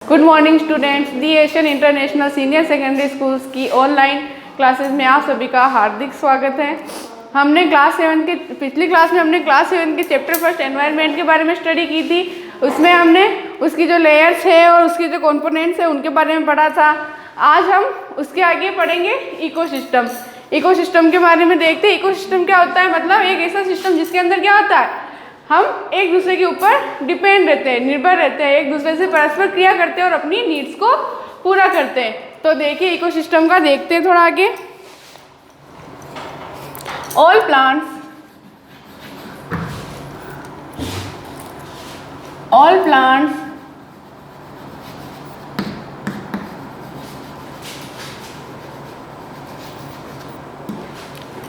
Good morning students, the Asian international senior secondary schools की online classes में आप सभी का हार्दिक स्वागत है। हमने पिछली क्लास में हमने क्लास 7 के चैप्टर फर्स्ट एनवायरनमेंट के बारे में स्टडी की थी। उसमें हमने उसकी जो लेयर्स है और उसकी जो कंपोनेंट्स है उनके बारे में पढ़ा था। आज हम उसके आगे पढ़ेंगे इकोसिस्टम। इकोसिस्टम के बारे में देखते हैं। इकोसिस्टम क्या होता है, मतलब एक ऐसा सिस्टम जिसके अंदर क्या होता है, हम एक दूसरे के ऊपर डिपेंड रहते हैं, निर्भर रहते हैं, एक दूसरे से परस्पर क्रिया करते हैं और अपनी नीड्स को पूरा करते हैं। तो देखिए इकोसिस्टम का देखते हैं थोड़ा आगे। All plants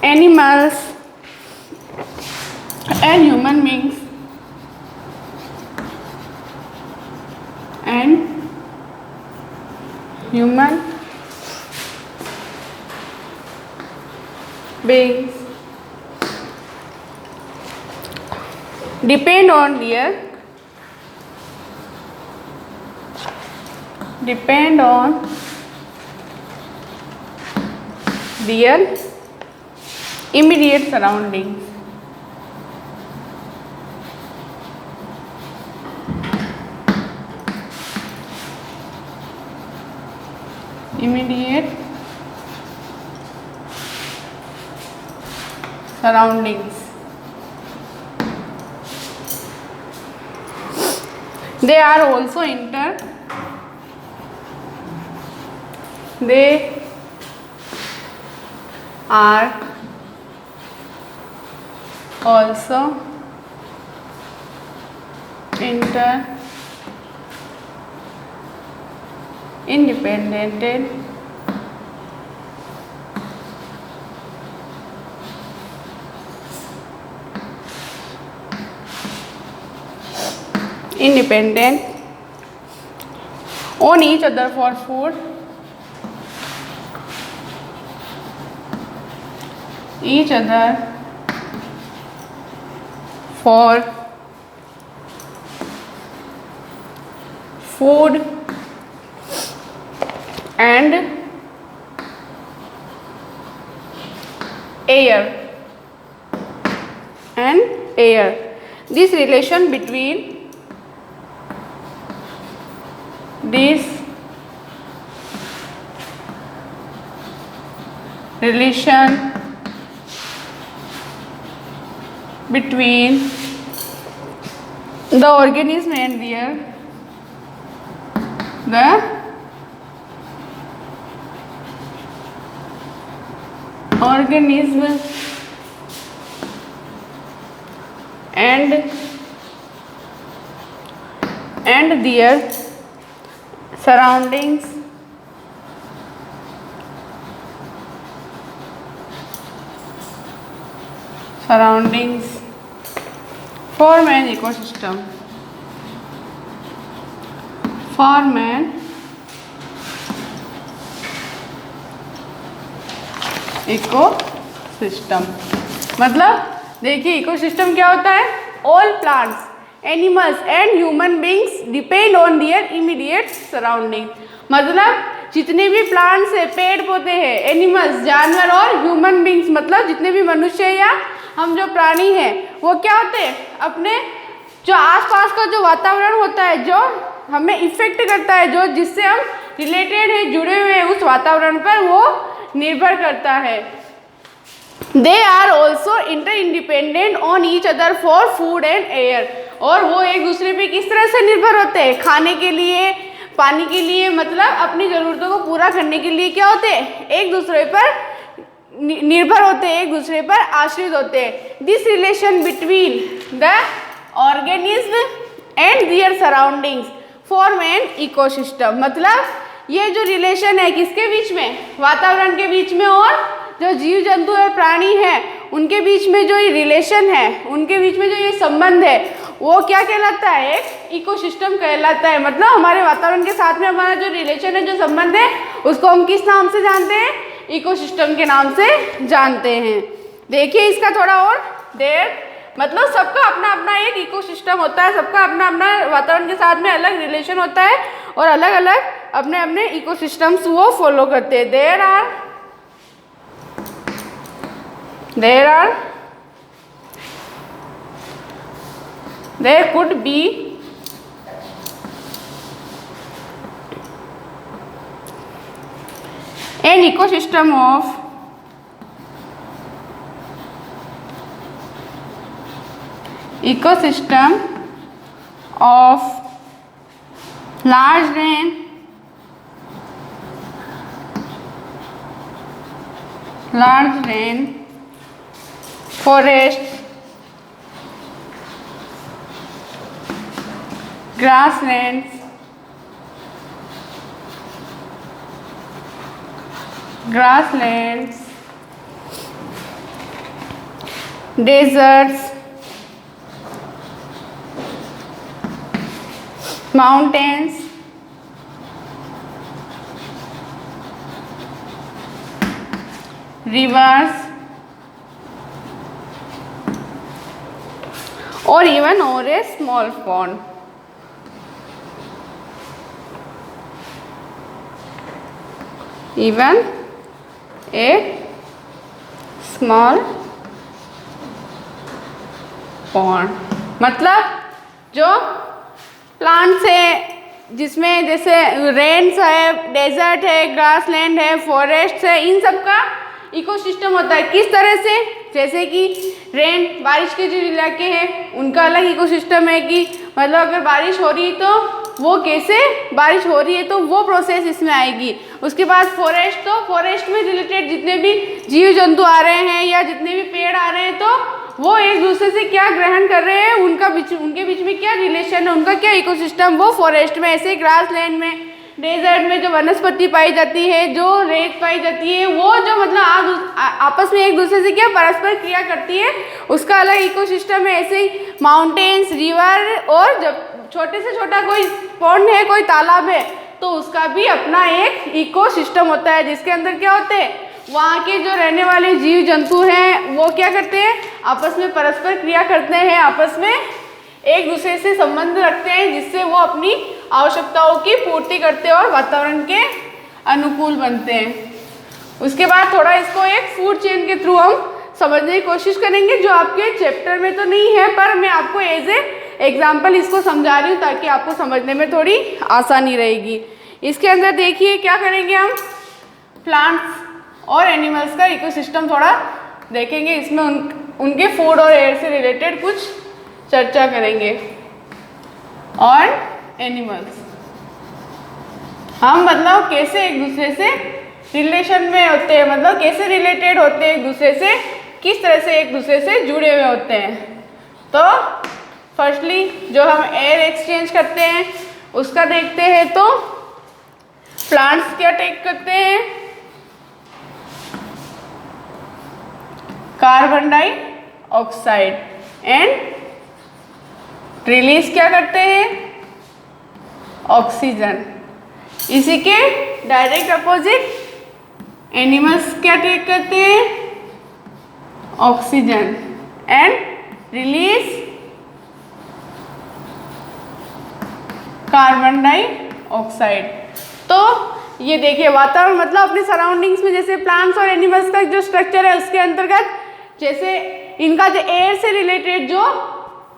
animals and human beings depend on their immediate surroundings. They are also independent on each other for food, and air. This relation between the organism and their surroundings form an ecosystem. मतलब देखिए ecosystem क्या होता है, all plants, animals and human beings depend on their immediate surrounding. मतलब जितने भी plants है, पेड़ पौधे हैं, एनिमल्स जानवर और ह्यूमन बींग्स मतलब जितने भी मनुष्य या हम जो प्राणी हैं वो क्या होते हैं, अपने जो आसपास का जो वातावरण होता है जो हमें इफेक्ट करता है, जो जिससे हम रिलेटेड है, जुड़े हुए हैं, उस वातावरण पर वो निर्भर करता है। They are also interdependent on each other for food and air. और वो एक दूसरे पे किस तरह से निर्भर होते हैं, खाने के लिए, पानी के लिए, मतलब अपनी ज़रूरतों को पूरा करने के लिए क्या होते हैं, एक दूसरे पर निर्भर होते हैं, एक दूसरे पर आश्रित होते हैं। This relation between the organism and their surroundings form an ecosystem. मतलब ये जो रिलेशन है किसके बीच में, वातावरण के बीच में और जो जीव जंतु और प्राणी हैं उनके बीच में जो ये रिलेशन है, उनके बीच में जो ये संबंध है वो क्या कहलाता है, एक इकोसिस्टम कहलाता है। मतलब हमारे वातावरण के साथ में हमारा जो रिलेशन है, जो संबंध है, उसको हम किस नाम से जानते हैं, इकोसिस्टम के नाम से जानते हैं। देखिए इसका थोड़ा और देर मतलब सबका अपना अपना एक इकोसिस्टम होता है, सबका अपना अपना वातावरण के साथ में अलग रिलेशन होता है और अलग अलग अपने अपने इकोसिस्टम्स वो फॉलो करते हैं। there could be an ecosystem of large rain forests, grasslands, deserts, mountains, rivers, or even or a small pond. Even a small pond. मतलब जो प्लांट्स है जिसमें जैसे रेन्स है, डेजर्ट है, ग्रासलैंड है, फॉरेस्ट है, इन सब का इकोसिस्टम होता है। किस तरह से? जैसे कि रेन, बारिश के जो इलाके हैं उनका अलग इकोसिस्टम है कि मतलब अगर बारिश हो रही है तो वो कैसे बारिश हो रही है तो वो प्रोसेस इसमें आएगी। उसके बाद फॉरेस्ट, तो फॉरेस्ट में रिलेटेड जितने भी जीव जंतु आ रहे हैं या जितने भी पेड़ आ रहे हैं तो वो एक दूसरे से क्या ग्रहण कर रहे हैं, उनके बीच में क्या रिलेशन है, उनका क्या इकोसिस्टम, वो फॉरेस्ट में। ऐसे ग्रासलैंड में, डेजर्ट में जो वनस्पति पाई जाती है, जो रेत पाई जाती है, वो जो मतलब आपस में एक दूसरे से क्या परस्पर क्रिया करती है, उसका अलग इकोसिस्टम है। ऐसे ही माउंटेन्स, रिवर, और जब छोटे से छोटा कोई पॉन्ड है, कोई तालाब है, तो उसका भी अपना एक इकोसिस्टम होता है जिसके अंदर क्या होते हैं, वहाँ के जो रहने वाले जीव जंतु हैं वो क्या करते हैं, आपस में परस्पर क्रिया करते हैं, आपस में एक दूसरे से संबंध रखते हैं, जिससे वो अपनी आवश्यकताओं की पूर्ति करते हैं और वातावरण के अनुकूल बनते हैं। उसके बाद थोड़ा इसको एक फूड चेन के थ्रू हम समझने की कोशिश करेंगे, जो आपके चैप्टर में तो नहीं है पर मैं आपको एज ए एग्जाम्पल इसको समझा रही हूँ ताकि आपको समझने में थोड़ी आसानी रहेगी। इसके अंदर देखिए क्या करेंगे, हम प्लांट्स और एनिमल्स का इकोसिस्टम थोड़ा देखेंगे, इसमें उनके फूड और एयर से रिलेटेड कुछ चर्चा करेंगे। और एनिमल्स हम मतलब कैसे एक दूसरे से रिलेशन में होते हैं, मतलब कैसे रिलेटेड होते हैं एक दूसरे से, किस तरह से एक दूसरे से जुड़े हुए होते हैं। तो फर्स्टली जो हम एयर एक्सचेंज करते हैं उसका देखते हैं, तो प्लांट्स क्या टेक करते हैं, कार्बन डाइऑक्साइड, एंड रिलीज क्या करते हैं, ऑक्सीजन। इसी के डायरेक्ट अपोजिट एनिमल्स क्या टेक करते हैं, oxygen, and release carbon dioxide. तो ये देखिए वातावरण मतलब अपने सराउंडिंग्स में जैसे प्लांट्स और एनिमल्स का जो स्ट्रक्चर है उसके अंतर्गत जैसे इनका जो एयर से रिलेटेड जो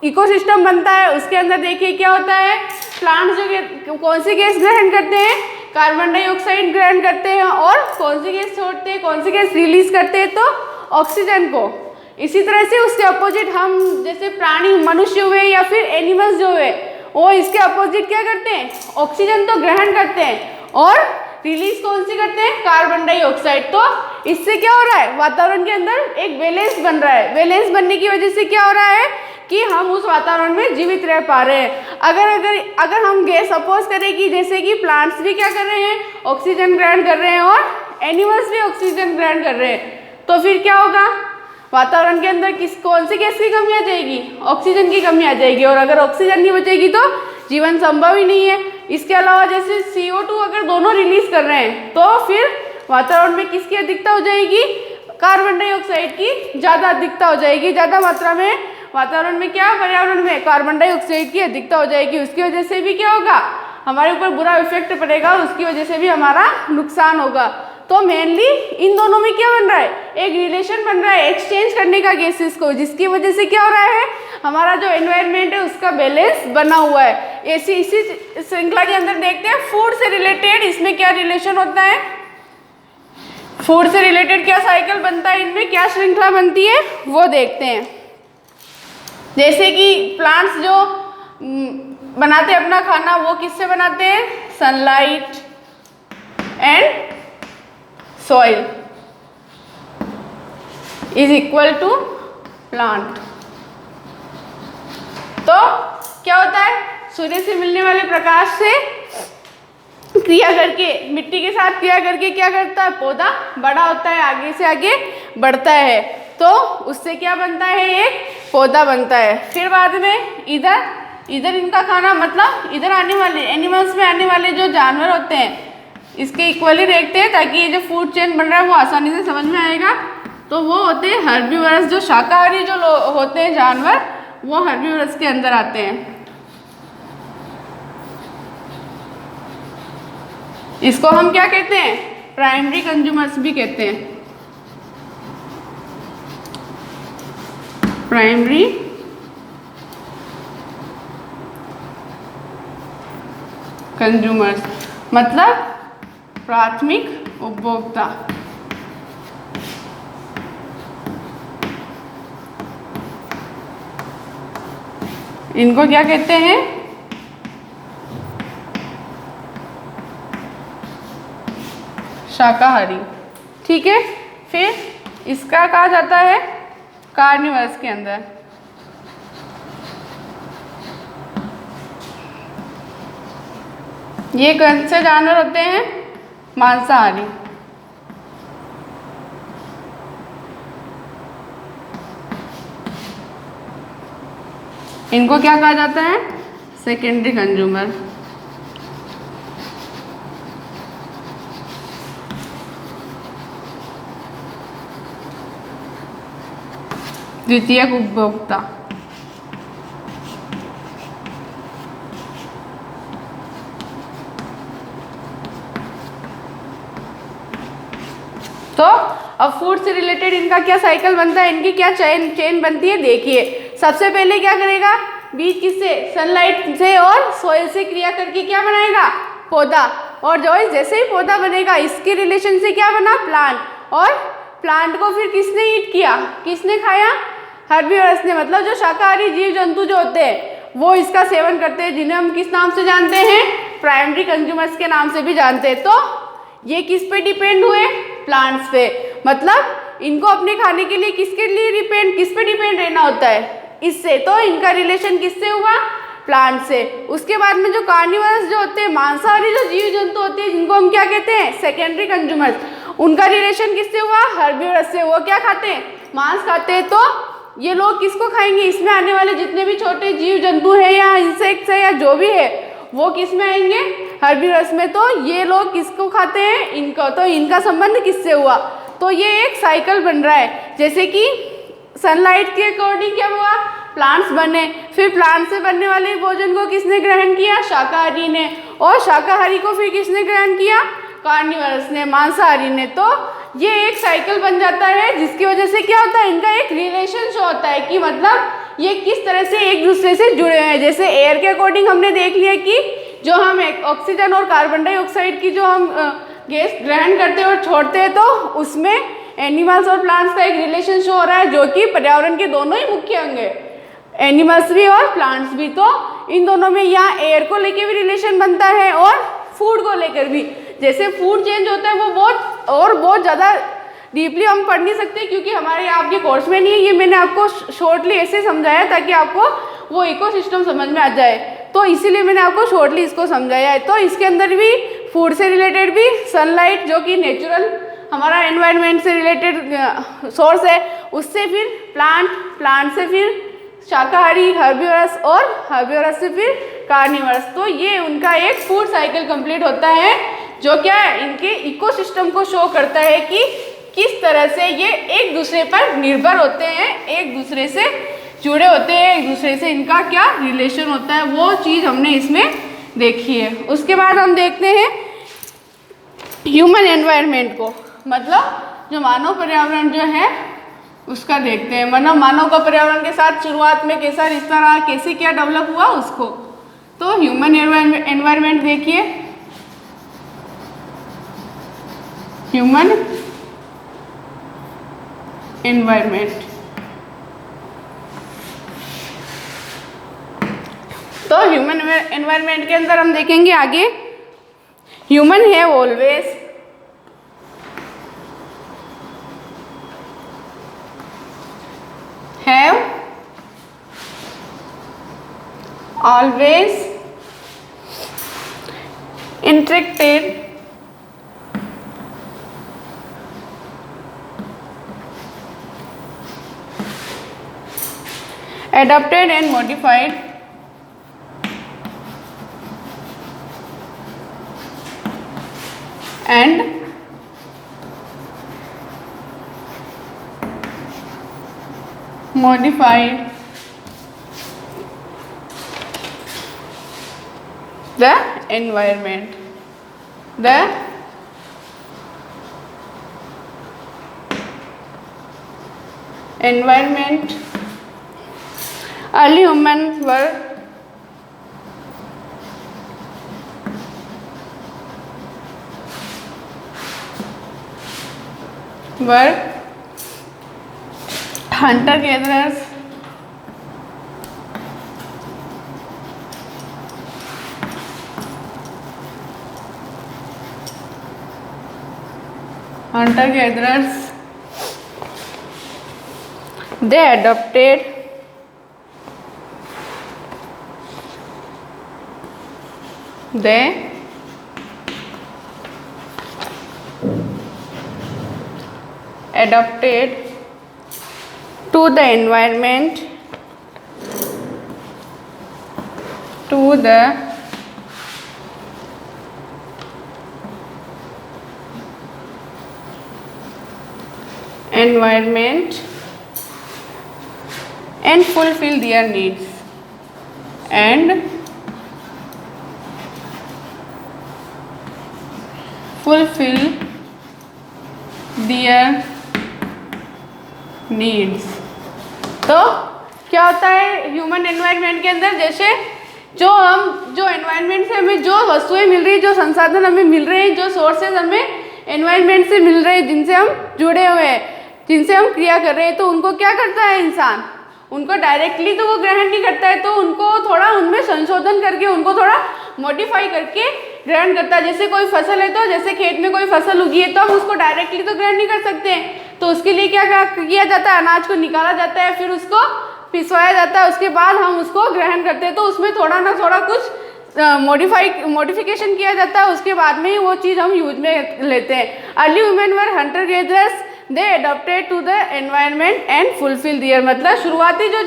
इकोसिस्टम बनता है उसके अंदर देखिए क्या होता है, प्लांट्स जो कौन सी गैस ग्रहण करते हैं, कार्बन डाइऑक्साइड ग्रहण करते हैं, और कौन सी गैस छोड़ते हैं, कौन सी गैस रिलीज करते हैं, तो ऑक्सीजन को। इसी तरह से उसके अपोजिट हम जैसे प्राणी, मनुष्य हुए या फिर एनिमल्स जो हुए, वो इसके अपोजिट क्या करते हैं, ऑक्सीजन तो ग्रहण करते हैं और रिलीज कौन सी करते हैं, कार्बन डाइऑक्साइड। तो इससे क्या हो रहा है, वातावरण के अंदर एक बैलेंस बन रहा है। बैलेंस बनने की वजह से क्या हो रहा है कि हम उस वातावरण में जीवित रह पा रहे हैं। अगर हम गैस सपोज करें कि जैसे कि प्लांट्स भी क्या कर रहे हैं, ऑक्सीजन ग्रहण कर रहे हैं और एनिमल्स भी ऑक्सीजन ग्रहण कर रहे हैं, तो फिर क्या होगा, वातावरण के अंदर कौन सी गैस की कमी आ जाएगी, ऑक्सीजन की कमी आ जाएगी। और अगर ऑक्सीजन नहीं बचेगी तो जीवन संभव ही नहीं है। इसके अलावा जैसे CO2 अगर दोनों रिलीज कर रहे हैं तो फिर वातावरण में किसकी अधिकता हो जाएगी, कार्बन डाइऑक्साइड की ज़्यादा अधिकता हो जाएगी, ज़्यादा मात्रा में वातावरण में क्या, पर्यावरण में कार्बन डाइऑक्साइड की अधिकता हो जाएगी। उसकी वजह से भी क्या होगा, हमारे ऊपर बुरा इफेक्ट पड़ेगा और उसकी वजह से भी हमारा नुकसान होगा। तो मेनली इन दोनों में क्या बन रहा है, एक रिलेशन बन रहा है एक्सचेंज करने का गैसेस को, जिसकी वजह से क्या हो रहा है, हमारा जो एनवायरनमेंट है उसका बैलेंस बना हुआ है। इसी श्रृंखला के अंदर देखते हैं फूड से रिलेटेड इसमें क्या रिलेशन होता है, फूड से रिलेटेड क्या साइकिल बनता है, इनमें क्या श्रृंखला बनती है वो देखते हैं। जैसे कि प्लांट्स जो बनाते हैं अपना खाना, वो किससे बनाते हैं, sunlight and soil is equal to plant. तो क्या होता है, सूर्य से मिलने वाले प्रकाश से क्रिया करके, मिट्टी के साथ क्रिया करके क्या करता है, पौधा बड़ा होता है, आगे से आगे बढ़ता है, तो उससे क्या बनता है, एक पौधा बनता है। फिर बाद में इधर इनका खाना, मतलब इधर आने वाले एनिमल्स में आने वाले जो जानवर होते हैं इसके इक्वली देखते हैं, ताकि ये जो फूड चेन बन रहा है वो आसानी से समझ में आएगा। तो वो होते हैं हर्बीवरस, जो शाकाहारी जो होते हैं जानवर, वो हर्बीवरस के अंदर आते हैं। इसको हम क्या कहते हैं, प्राइमरी कंज्यूमर्स भी कहते हैं, प्राइमरी कंज्यूमर्स मतलब प्राथमिक उपभोक्ता। इनको क्या कहते हैं, शाकाहारी। ठीक है, फिर इसका कहा जाता है कार्निवर्स के अंदर। ये कौन से जानवर होते हैं, मांसाहारी। इनको क्या कहा जाता है, सेकेंडरी कंज्यूमर। द्वितीयक उपभोक्ता। तो अब फूड से रिलेटेड इनका क्या साइकिल बनता है, इनकी क्या चेन बनती है, देखिए। सबसे पहले क्या करेगा, बीज किससे, सनलाइट से और सोइल से क्रिया करके क्या बनाएगा, पौधा। और जो जैसे ही पौधा बनेगा इसके रिलेशन से क्या बना, प्लांट। और प्लांट को फिर किसने ईट किया, किसने खाया, हर्बीवरस ने। मतलब जो शाकाहारी जीव जंतु जो होते हैं वो इसका सेवन करते हैं, जिन्हें हम किस नाम से जानते हैं, प्राइमरी कंज्यूमर्स के नाम से भी जानते हैं। तो ये किस पे डिपेंड हुए, प्लांट्स पे। मतलब इनको अपने खाने के लिए किसके लिए किस पे डिपेंड रहना होता है, इससे। तो इनका रिलेशन किससे हुआ, प्लांट से। उसके बाद में जो कार्निवरस जो होते हैं, मांसाहारी जो जीव जंतु होते हैं, जिनको हम क्या कहते हैं, सेकेंडरी कंज्यूमर्स, उनका रिलेशन किससे हुआ, हर्बीवरस से। वो क्या खाते हैं, मांस खाते हैं। तो ये लोग किसको खाएंगे, इसमें आने वाले जितने भी छोटे जीव जंतु हैं या इंसेक्ट्स है या जो भी है, वो किस में आएंगे, हर्बीवरस में। तो ये लोग किसको खाते हैं, इनको। तो इनका संबंध किससे हुआ, तो ये एक साइकिल बन रहा है। जैसे कि सनलाइट के अकॉर्डिंग क्या हुआ, प्लांट्स बने, फिर प्लांट से बनने वाले भोजन को किसने ग्रहण किया, शाकाहारी ने। और शाकाहारी को फिर किसने ग्रहण किया, कार्निवरस ने, मांसाहारी ने। तो ये एक साइकिल बन जाता है, जिसकी वजह से क्या होता है, इनका एक रिलेशन शो होता है कि मतलब ये किस तरह से एक दूसरे से जुड़े हैं। जैसे एयर के अकॉर्डिंग हमने देख लिया कि जो हम ऑक्सीजन और कार्बन डाइऑक्साइड की जो हम गैस ग्रहण करते हैं और छोड़ते हैं, तो उसमें एनिमल्स और प्लांट्स का एक रिलेशन शो हो रहा है, जो कि पर्यावरण के दोनों ही मुख्य अंग है, एनिमल्स भी और प्लांट्स भी। तो इन दोनों में यहाँ एयर को लेके भी रिलेशन बनता है और फूड को लेकर भी। जैसे फूड चेंज होता है वो बहुत ज़्यादा डीपली हम पढ़ नहीं सकते, क्योंकि हमारे आपके कोर्स में नहीं है। ये मैंने आपको शॉर्टली ऐसे समझाया ताकि आपको वो इकोसिस्टम समझ में आ जाए, तो इसीलिए मैंने आपको शॉर्टली इसको समझाया है। तो इसके अंदर भी फूड से रिलेटेड भी सनलाइट, जो कि नेचुरल हमारा एनवायरनमेंट से रिलेटेड सोर्स है, उससे फिर प्लांट से फिर शाकाहारी हर्बीवरस और हर्बीवरस से फिर कार्निवरस। तो ये उनका एक फूड साइकिल कंप्लीट होता है, जो क्या है, इनके इकोसिस्टम को शो करता है कि किस तरह से ये एक दूसरे पर निर्भर होते हैं, एक दूसरे से जुड़े होते हैं एक दूसरे से, इनका क्या रिलेशन होता है, वो चीज़ हमने इसमें देखी है। उसके बाद हम देखते हैं ह्यूमन एनवायरनमेंट को, मतलब जो मानव पर्यावरण जो है उसका देखते हैं, मतलब मानव का पर्यावरण के साथ शुरुआत में कैसा रिश्ता रहा, कैसे क्या डेवलप हुआ उसको। तो ह्यूमन एनवायरनमेंट देखिए, ह्यूमन एनवायरनमेंट। तो ह्यूमन एनवायरनमेंट के अंदर हम देखेंगे आगे, human have always interacted adapted and modified and modified the environment. The environment. Early humans were hunter gatherers, they adopted to the environment, and fulfill their needs तो क्या होता है ह्यूमन एनवायरनमेंट के अंदर, जैसे जो एनवायरनमेंट से हमें जो वस्तुएं मिल रही, जो संसाधन हमें मिल रहे हैं, जो सोर्सेज हमें एनवायरनमेंट से मिल रहे हैं, जिनसे हम जुड़े हुए हैं, जिनसे हम क्रिया कर रहे हैं, तो उनको क्या करता है इंसान, उनको डायरेक्टली तो वो ग्रहण नहीं करता है, तो उनको थोड़ा उनमें संशोधन करके, उनको थोड़ा मॉडिफाई करके ग्रहण करता है। जैसे कोई फसल है, तो जैसे खेत में कोई फसल उगी है, तो हम उसको डायरेक्टली तो ग्रहण नहीं कर सकते हैं, तो उसके लिए क्या किया जाता है, अनाज को निकाला जाता है, फिर उसको पिसवाया जाता है, उसके बाद हम उसको ग्रहण करते हैं। तो उसमें थोड़ा ना थोड़ा कुछ मॉडिफिकेशन किया जाता है, उसके बाद में ही वो चीज़ हम यूज में लेते हैं। Early human were hunter gatherers, they adopted to the environment and fulfil their, मतलब शुरुआती जो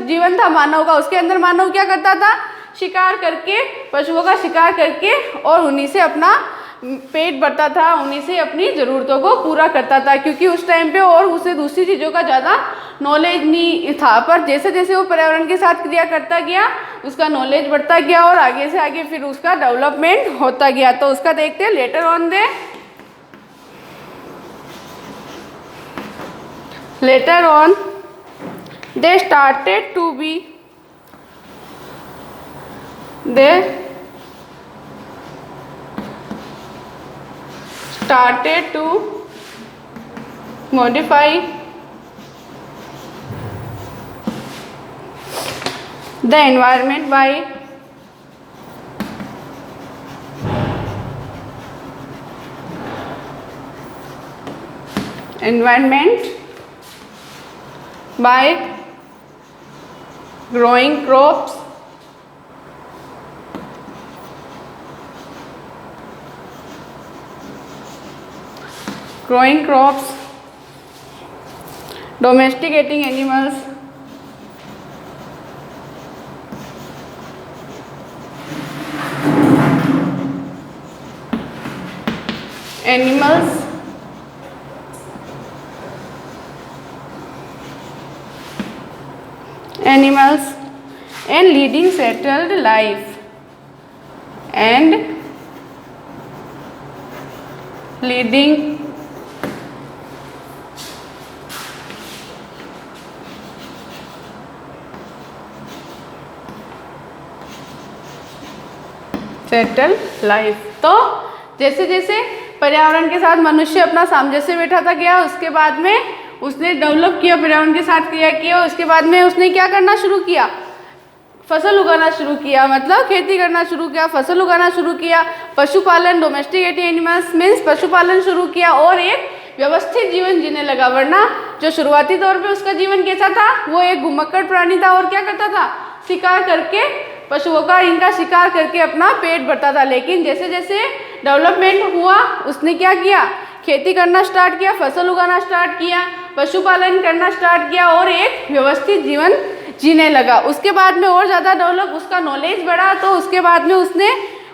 जीवन था मानव का, उसके अंदर मानव क्या करता था, शिकार करके, पशुओं का शिकार करके, और उन्हीं से अपना पेट भरता था, उन्हीं से अपनी ज़रूरतों को पूरा करता था, क्योंकि उस टाइम पे और उसे दूसरी चीज़ों का ज़्यादा नॉलेज नहीं था। पर जैसे जैसे वो पर्यावरण के साथ क्रिया करता गया, उसका नॉलेज बढ़ता गया, और आगे से आगे फिर उसका डेवलपमेंट होता गया। तो उसका देखते हैं, later on they started to be started to modify the environment by growing crops, domesticating animals, and leading settled life and leading settle life. तो जैसे जैसे पर्यावरण के साथ मनुष्य अपना सामंजस्य बैठाता गया, उसके बाद में उसने डेवलप किया, पर्यावरण के साथ क्रिया किया, उसके बाद में उसने क्या करना शुरू किया, फसल उगाना शुरू किया, मतलब खेती करना शुरू किया, फसल उगाना शुरू किया, पशुपालन, डोमेस्टिकेटेड एनिमल्स मीन्स पशुपालन शुरू किया और एक व्यवस्थित जीवन जीने लगा। वरना जो शुरुआती तौर पे उसका जीवन कैसा था, वो एक घुमक्कड़ प्राणी था और क्या करता था, शिकार करके, पशुओं का इनका शिकार करके अपना पेट भरता था। लेकिन जैसे जैसे डेवलपमेंट हुआ, उसने क्या किया, खेती करना स्टार्ट किया, फसल उगाना स्टार्ट किया, पशुपालन करना स्टार्ट किया और एक व्यवस्थित जीवन जीने लगा। उसके बाद में और ज़्यादा डेवलप, उसका नॉलेज बढ़ा, तो उसके बाद में उसने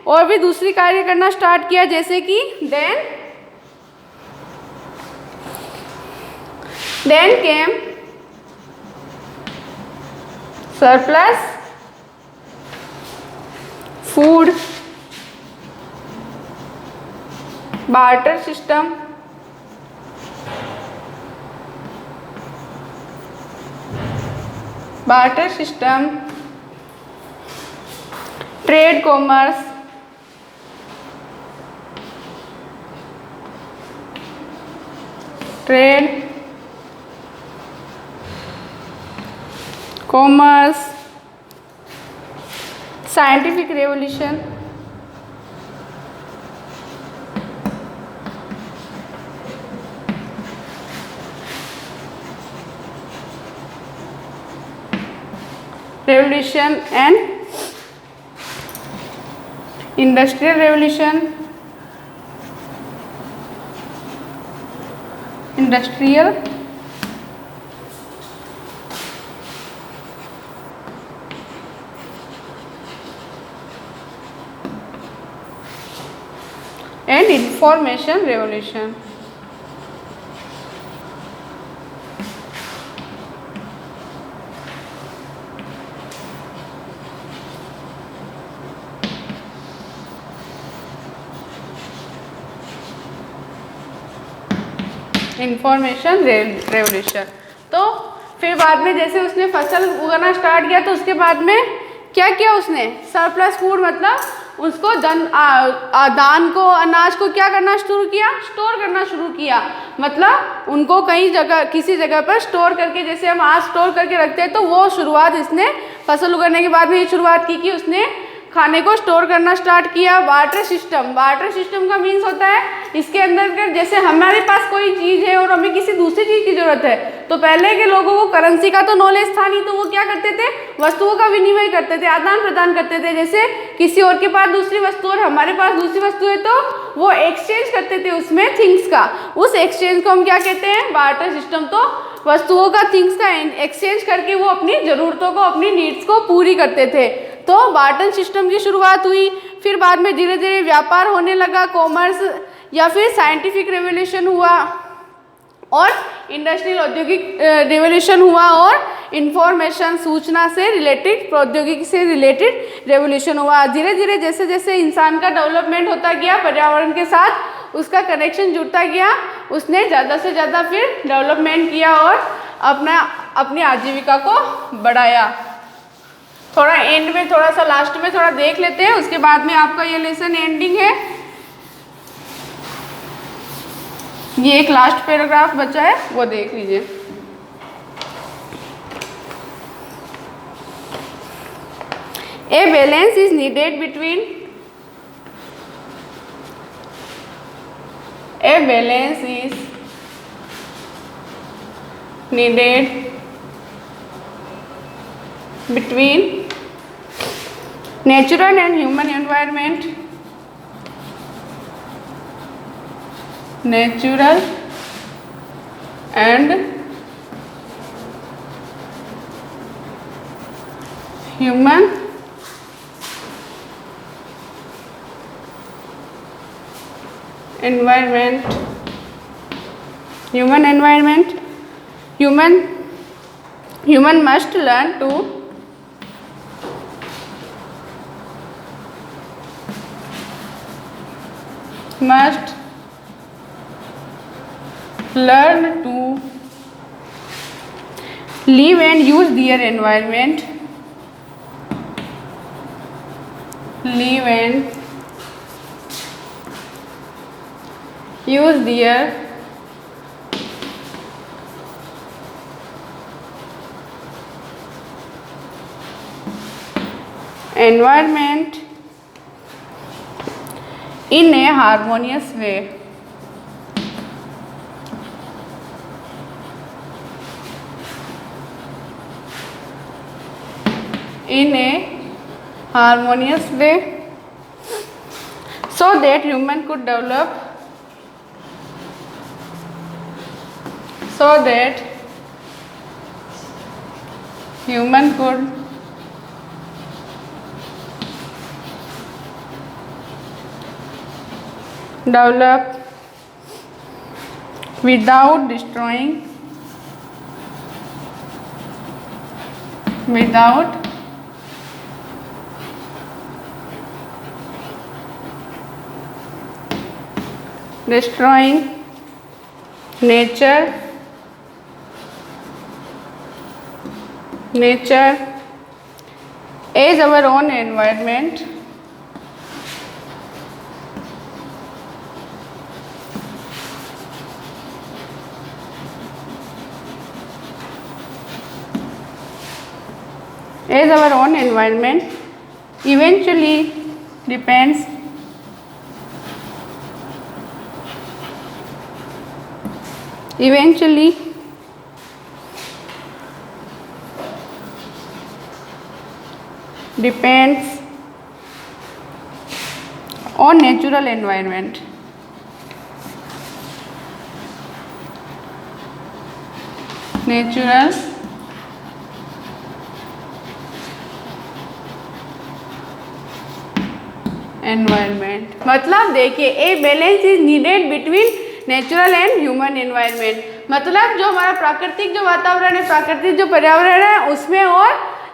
और भी दूसरी कार्य करना स्टार्ट किया, जैसे कि then came surplus food, barter system, trade commerce, scientific revolution, and industrial revolution, and information revolution। Information revolution. तो फिर बाद में जैसे उसने फसल उगाना स्टार्ट किया, तो उसके बाद में क्या किया उसने, सरप्लस फूड मतलब उसको धान को, अनाज को क्या करना शुरू किया, स्टोर करना शुरू किया। मतलब उनको कई जगह, किसी जगह पर स्टोर करके, जैसे हम आज स्टोर करके रखते हैं, तो वो शुरुआत इसने फसल उगाने के बाद में ये शुरुआत की कि उसने खाने को स्टोर करना स्टार्ट किया। वाटर सिस्टम का मीन्स होता है इसके अंदर के, जैसे हमारे पास कोई चीज़ है और हमें किसी दूसरी चीज़ की जरूरत है, तो पहले के लोगों को करेंसी का तो नॉलेज था नहीं, तो वो क्या करते थे, वस्तुओं का विनिमय करते थे, आदान प्रदान करते थे। जैसे किसी और के पास दूसरी वस्तु और हमारे पास दूसरी वस्तु है, तो वो एक्सचेंज करते थे उसमें थिंग्स का। उस एक्सचेंज को हम क्या कहते हैं, बार्टर सिस्टम। तो वस्तुओं का, थिंग्स का एक्सचेंज करके वो अपनी ज़रूरतों को, अपनी नीड्स को पूरी करते थे। तो बार्टर सिस्टम की शुरुआत हुई। फिर बाद में धीरे धीरे व्यापार होने लगा, कॉमर्स या फिर साइंटिफिक रेवोल्यूशन हुआ और इंडस्ट्रियल औद्योगिक रेवोल्यूशन हुआ और इंफॉर्मेशन, सूचना से रिलेटेड, प्रौद्योगिकी से रिलेटेड रेवोल्यूशन हुआ। धीरे धीरे जैसे जैसे इंसान का डेवलपमेंट होता गया, पर्यावरण के साथ उसका कनेक्शन जुड़ता गया, उसने ज़्यादा से ज़्यादा फिर डेवलपमेंट किया और अपनी आजीविका को बढ़ाया। थोड़ा एंड में, थोड़ा सा लास्ट में थोड़ा देख लेते हैं, उसके बाद में आपका ये लेसन एंडिंग है। ये एक लास्ट पैराग्राफ बचा है, वो देख लीजिए। A balance is needed between, a balance is needed between natural and human environment, natural and human environment, human must learn to must learn to live and use their environment, live and use their environment in a harmonious way. In a harmonious way, so that human could develop, so that human could develop without destroying, without destroying nature, nature as our own environment, as our own environment eventually depends on natural environment. Natural environment, मतलब देखिए a balance is needed between natural and human environment, मतलब जो हमारा प्राकृतिक जो वातावरण है, प्राकृतिक जो पर्यावरण है उसमें और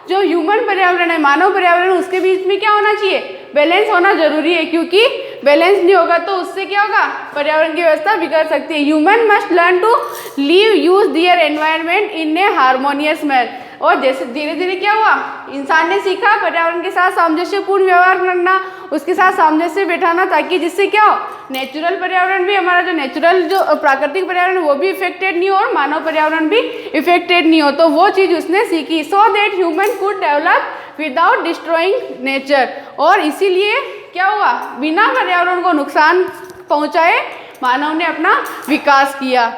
जो ह्यूमन पर्यावरण है, मानव पर्यावरण, उसके बीच में क्या होना चाहिए, बैलेंस होना जरूरी है, क्योंकि बैलेंस नहीं होगा तो उससे क्या होगा, पर्यावरण की व्यवस्था बिगड़ सकती है। Human must learn to live use their environment in a harmonious manner, और जैसे धीरे धीरे क्या हुआ, इंसान ने सीखा पर्यावरण के साथ सामंजस्यपूर्ण व्यवहार करना, उसके साथ सामंजस्य बैठाना, ताकि जिससे क्या हो, नेचुरल पर्यावरण भी, हमारा जो नेचुरल जो प्राकृतिक पर्यावरण वो भी इफेक्टेड नहीं हो और मानव पर्यावरण भी इफेक्टेड नहीं हो, तो वो चीज़ उसने सीखी। So that human could develop without destroying nature, और इसीलिए क्या हुआ, बिना पर्यावरण को नुकसान पहुंचाए मानव ने अपना विकास किया।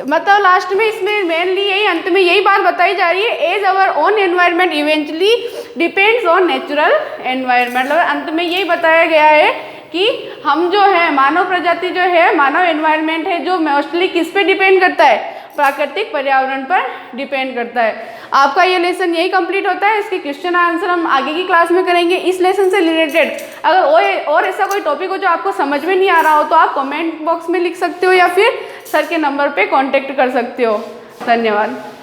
मतलब लास्ट में इसमें मेनली यही, अंत में यही बात बताई जा रही है, as our own environment eventually depends on natural environment. मतलब अंत में यही बताया गया है कि हम जो है, मानव प्रजाति जो है, मानव एनवायरनमेंट है, जो मोस्टली किस पे डिपेंड करता है, प्राकृतिक पर्यावरण पर डिपेंड करता है। आपका ये लेसन यही कंप्लीट होता है, इसके क्वेश्चन आंसर हम आगे की क्लास में करेंगे। इस लेसन से रिलेटेड अगर और ऐसा कोई टॉपिक हो जो आपको समझ में नहीं आ रहा हो तो आप कमेंट बॉक्स में लिख सकते हो या फिर सर के नंबर पे कांटेक्ट कर सकते हो। धन्यवाद।